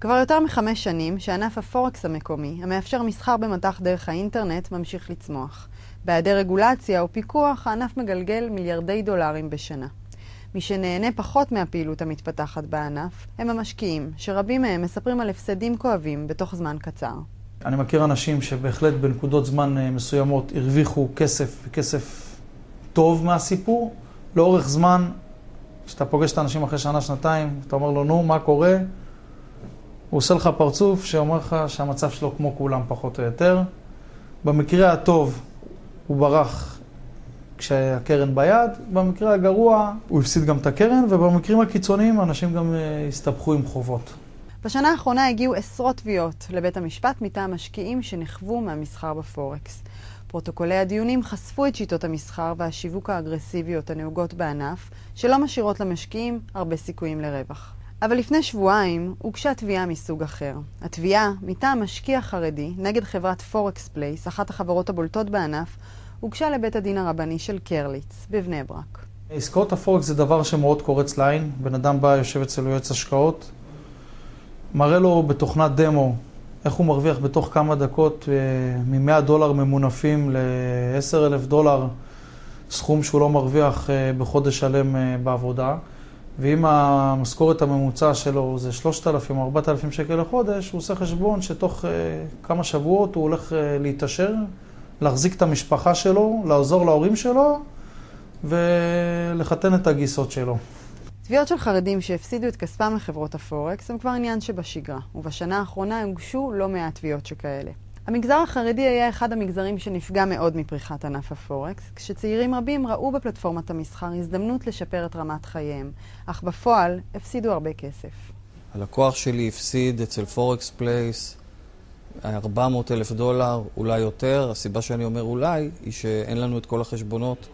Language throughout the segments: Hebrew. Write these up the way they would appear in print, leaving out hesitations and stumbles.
כבר יותר מ5 שנים שענף הפורקס המקומי, המאפשר מסחר במטח דרך האינטרנט, ממשיך לצמוח. בהיעדר רגולציה ופיקוח, הענף מגלגל מיליארדי דולרים בשנה. מי שנהנה פחות מהפעילות המתפתחת בענף, הם המשקיעים, שרבים מהם מספרים על הפסדים כואבים בתוך זמן קצר. אני מכיר אנשים שבהחלט בנקודות זמן מסוימות הרוויחו כסף טוב מהסיפור. לאורך זמן, כשאתה פוגש את האנשים אחרי שנה, שנתיים, אתה אומר לו, נו, מה קורה? הוא עושה לך פרצוף שאומר לך שהמצב שלו כמו כולם פחות או יותר. במקרה הטוב הוא ברח כשהקרן ביד, במקרה הגרוע הוא הפסיד גם את הקרן, ובמקרים הקיצוניים אנשים גם הסתבכו עם חובות. בשנה האחרונה הגיעו עשרות תביעות לבית המשפט מטעם משקיעים שנחוו מהמסחר בפורקס. פרוטוקולי הדיונים חשפו את שיטות המסחר והשיווק האגרסיביות הנהוגות בענף, שלא משאירות למשקיעים הרבה סיכויים לרווח. אבל לפני שבועיים הוגשה תביעה מסוג אחר. התביעה מטעם משקיע חרדי נגד חברת פורקס פלייס, אחת החברות הבולטות בענף, הוגשה לבית הדין הרבני של קרליץ בבני ברק. עסקאות הפורקס זה דבר שמאוד קורץ לעין. בן אדם בא, יושב אצל יועץ השקעות, מראה לו בתוכנת דמו איך הוא מרוויח בתוך כמה דקות מ$100 ממונפים ל$10,000, סכום שהוא לא מרוויח בחודש שלם בעבודה. ואם המשכורת הממוצע שלו זה 3,000 או 4,000 שקל לחודש, הוא עושה חשבון שתוך כמה שבועות הוא הולך להתעשר, להחזיק את המשפחה שלו, לעזור להורים שלו ולחתן את הגיסות שלו. תביעות של חרדים שהפסידו את כספם לחברות הפורקס הם כבר עניין שבשגרה, ובשנה האחרונה הוגשו לא מעט תביעות שכאלה. המגזר החרדי היה אחד המגזרים שנפגע מאוד מפריחת ענף הפורקס, כשצעירים רבים ראו בפלטפורמת המסחר הזדמנות לשפר את רמת חייהם, אך בפועל הפסידו הרבה כסף. הלקוח שלי הפסיד אצל פורקס פלייס $400,000, אולי יותר. הסיבה שאני אומר אולי היא שאין לנו את כל החשבונות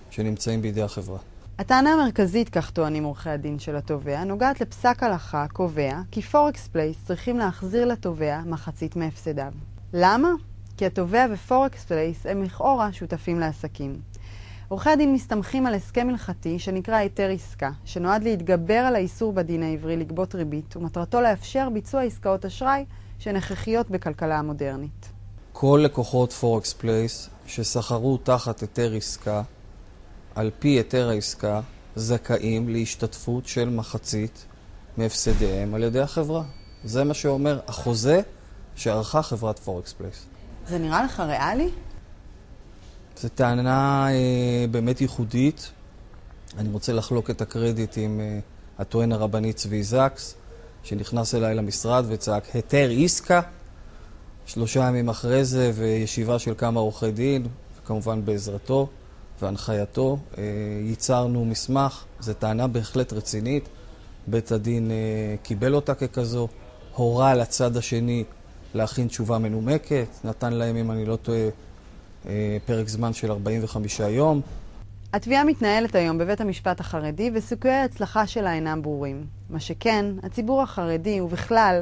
שנמצאים בידי החברה. הטענה המרכזית, כך טוענים עורכי הדין של התובע, נוגעת לפסק הלכה קובע כי פורקס פלייס צריכים להחזיר לתובע מחצית מהפסדיו. למה? כי התובע ופורקס פלייס הם לכאורה שותפים לעסקים. עורכי הדין מסתמכים על הסכם הלכתי שנקרא היתר עסקה, שנועד להתגבר על האיסור בדין העברי לגבות ריבית, ומטרתו לאפשר ביצוע עסקאות אשראי שהכרחיות בכלכלה המודרנית. כל לקוחות פורקס פלייס שסחרו תחת היתר עסקה, על פי היתר העסקה, זכאים להשתתפות של מחצית מהפסדיהם על ידי החברה. זה מה שאומר החוזה שערכה חברת פורקס פלייס. זה נראה לך ריאלי? זו טענה באמת ייחודית. אני רוצה לחלוק את הקרדיט עם הטוען הרבני צבי זקס, שנכנס אליי למשרד וצעק היתר עסקה. 3 ימים אחרי זה וישיבה של כמה עורכי דין, וכמובן בעזרתו והנחייתו, ייצרנו מסמך. זו טענה בהחלט רצינית. בית הדין קיבל אותה ככזו, הורה לצד השני להכין תשובה מנומקת, נתן להם, אם אני לא טועה, פרק זמן של 45 יום. התביעה מתנהלת היום בבית המשפט החרדי, וסיכויי ההצלחה שלה אינם ברורים. מה שכן, הציבור החרדי ובכלל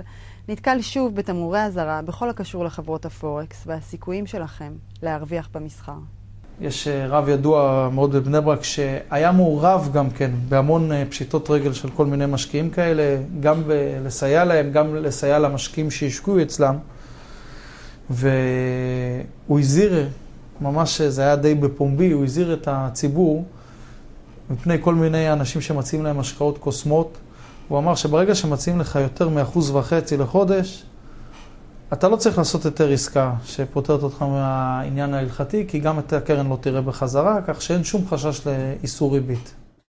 נתקל שוב בתמרורי אזהרה בכל הקשור לחברות הפורקס והסיכויים שלכם להרוויח במסחר. יש רב ידוע מאוד בבני ברק שהיה מעורב גם כן בהמון פשיטות רגל של כל מיני משקיעים כאלה, גם לסייע להם, גם לסייע למשקיעים שהשקיעו אצלם. והוא הזהיר, ממש זה היה די בפומבי, הוא הזהיר את הציבור מפני כל מיני אנשים שמציעים להם השקעות קוסמות. הוא אמר שברגע שמציעים לך יותר מ1.5% לחודש, אתה לא צריך לעשות היתר עסקה שפותרת אותך מהעניין ההלכתי, כי גם את הקרן לא תראה בחזרה, כך שאין שום חשש לאיסור ריבית.